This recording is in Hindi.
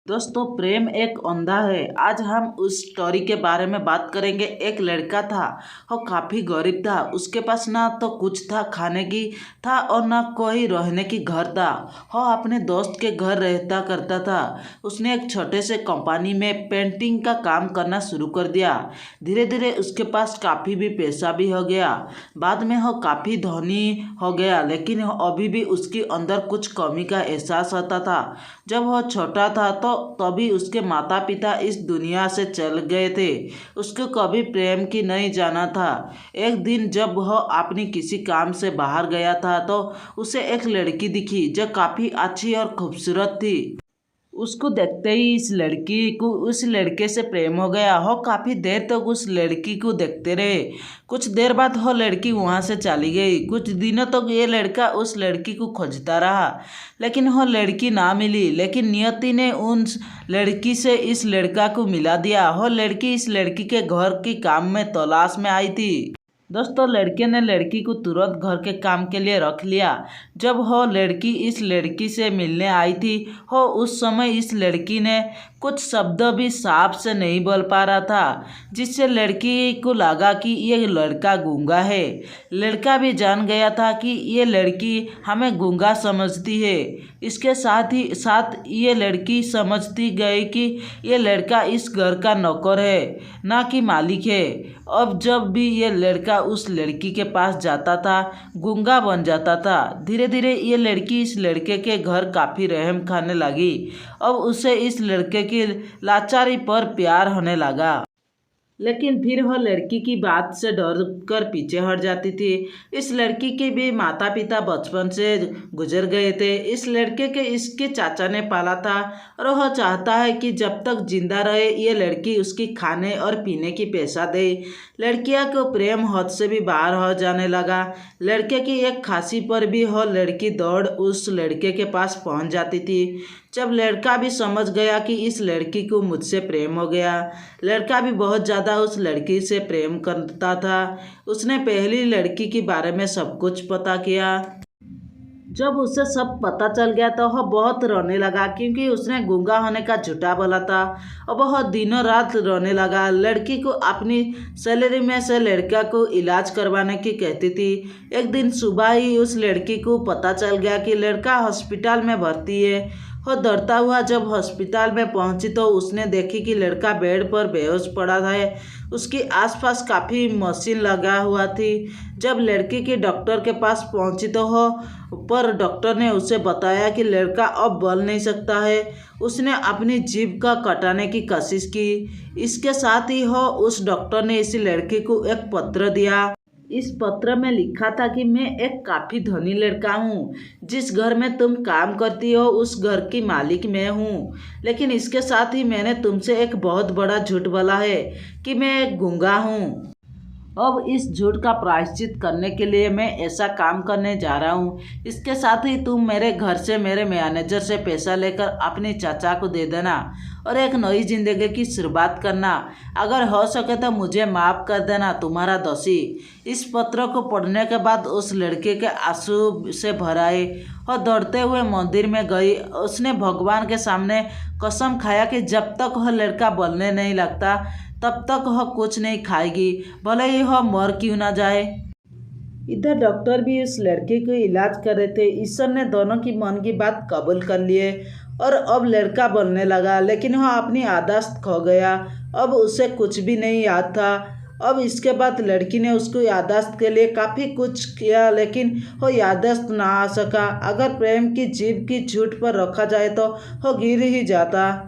दोस्तों, प्रेम एक अंधा है। आज हम उस स्टोरी के बारे में बात करेंगे। एक लड़का था, वो काफ़ी गरीब था। उसके पास ना तो कुछ था खाने की था और ना कोई रहने की घर था। वो अपने दोस्त के घर रहता करता था। उसने एक छोटे से कंपनी में पेंटिंग का काम करना शुरू कर दिया। धीरे धीरे उसके पास काफ़ी भी पैसा भी हो गया। बाद में वो काफ़ी धनी हो गया, लेकिन अभी भी उसके अंदर कुछ कमी का एहसास होता था। जब वह छोटा था तो तभी उसके माता पिता इस दुनिया से चल गए थे। उसको कभी प्रेम की नहीं जाना था। एक दिन जब वह अपनी किसी काम से बाहर गया था तो उसे एक लड़की दिखी जो काफ़ी अच्छी और खूबसूरत थी। उसको देखते ही इस लड़की को उस लड़के से प्रेम हो गया। वो काफ़ी देर तक उस लड़की को देखते रहे। कुछ देर बाद वो लड़की वहाँ से चली गई। कुछ दिनों तक ये लड़का उस लड़की को खोजता रहा, लेकिन वो लड़की ना मिली। लेकिन नियति ने उन लड़की से इस लड़का को मिला दिया। वो लड़की इस लड़की के घर की काम में तलाश में आई थी। दोस्तों, लड़के ने लड़की को तुरंत घर के काम के लिए रख लिया। जब वो लड़की इस लड़की से मिलने आई थी, वो उस समय इस लड़की ने कुछ शब्द भी साफ से नहीं बोल पा रहा था, जिससे लड़की को लगा कि ये लड़का गूंगा है। लड़का भी जान गया था कि ये लड़की हमें गूंगा समझती है। इसके साथ ही साथ ये लड़की समझती गई कि ये लड़का इस घर का नौकर है, ना कि मालिक है। अब जब भी ये लड़का उस लड़की के पास जाता था, गूंगा बन जाता था। धीरे धीरे ये लड़की इस लड़के के घर काफ़ी रहम खाने लगी। अब उसे इस लड़के की लाचारी पर प्यार होने लगा। लेकिन फिर वह लड़की की बात से डर कर पीछे हट जाती थी। इस लड़की के भी माता पिता बचपन से गुजर गए थे। इस लड़के के इसके चाचा ने पाला था और वह चाहता है कि जब तक जिंदा रहे ये लड़की उसकी खाने और पीने की पैसा दे। लड़कियां को प्रेम हद से भी बाहर हो जाने लगा। लड़के की एक खांसी पर भी वह लड़की दौड़ उस लड़के के पास पहुंच जाती थी। जब लड़का भी समझ गया कि इस लड़की को मुझसे प्रेम हो गया, लड़का भी बहुत ज़्यादा उस लड़की से प्रेम करता था। उसने पहली लड़की के बारे में सब कुछ पता किया। जब उसे सब पता चल गया तो वह बहुत रोने लगा, क्योंकि उसने गूंगा होने का झूठा बोला था। और वह दिनों रात रोने लगा। लड़की को अपनी सैलरी में से लड़का को इलाज करवाने की कहती थी। एक दिन सुबह ही उस लड़की को पता चल गया कि लड़का हॉस्पिटल में भर्ती है। वह डरता हुआ जब हॉस्पिटल में पहुंची तो उसने देखी कि लड़का बेड पर बेहोश पड़ा है। उसके आसपास काफ़ी मशीन लगा हुआ थी। जब लड़की की डॉक्टर के पास पहुंची तो पर डॉक्टर ने उसे बताया कि लड़का अब बोल नहीं सकता है। उसने अपनी जीभ का कटाने की कोशिश की। इसके साथ ही उस डॉक्टर ने इस लड़की को एक पत्र दिया। इस पत्र में लिखा था कि मैं एक काफ़ी धनी लड़का हूँ। जिस घर में तुम काम करती हो उस घर की मालिक मैं हूँ। लेकिन इसके साथ ही मैंने तुमसे एक बहुत बड़ा झूठ बोला है कि मैं एक गूंगा हूँ। अब इस झूठ का प्रायश्चित करने के लिए मैं ऐसा काम करने जा रहा हूँ। इसके साथ ही तुम मेरे घर से मेरे मैनेजर से पैसा लेकर अपने चाचा को दे देना और एक नई जिंदगी की शुरुआत करना। अगर हो सके तो मुझे माफ़ कर देना, तुम्हारा दोषी। इस पत्र को पढ़ने के बाद उस लड़के के आंसू से भर आए। और दौड़ते हुए मंदिर में गई। उसने भगवान के सामने कसम खाया कि जब तक वह लड़का बोलने नहीं लगता तब तक वह कुछ नहीं खाएगी, भले ही वह मर क्यों ना जाए। इधर डॉक्टर भी उस लड़के को इलाज कर रहे थे। ईश्वर ने दोनों की मन की बात कबूल कर लिए और अब लड़का बोलने लगा, लेकिन वह अपनी याददाश्त खो गया। अब उसे कुछ भी नहीं याद था। अब इसके बाद लड़की ने उसको याददाश्त के लिए काफ़ी कुछ किया, लेकिन वो याददाश्त ना आ सका। अगर प्रेम की जीभ की झूठ पर रखा जाए तो वो गिर ही जाता।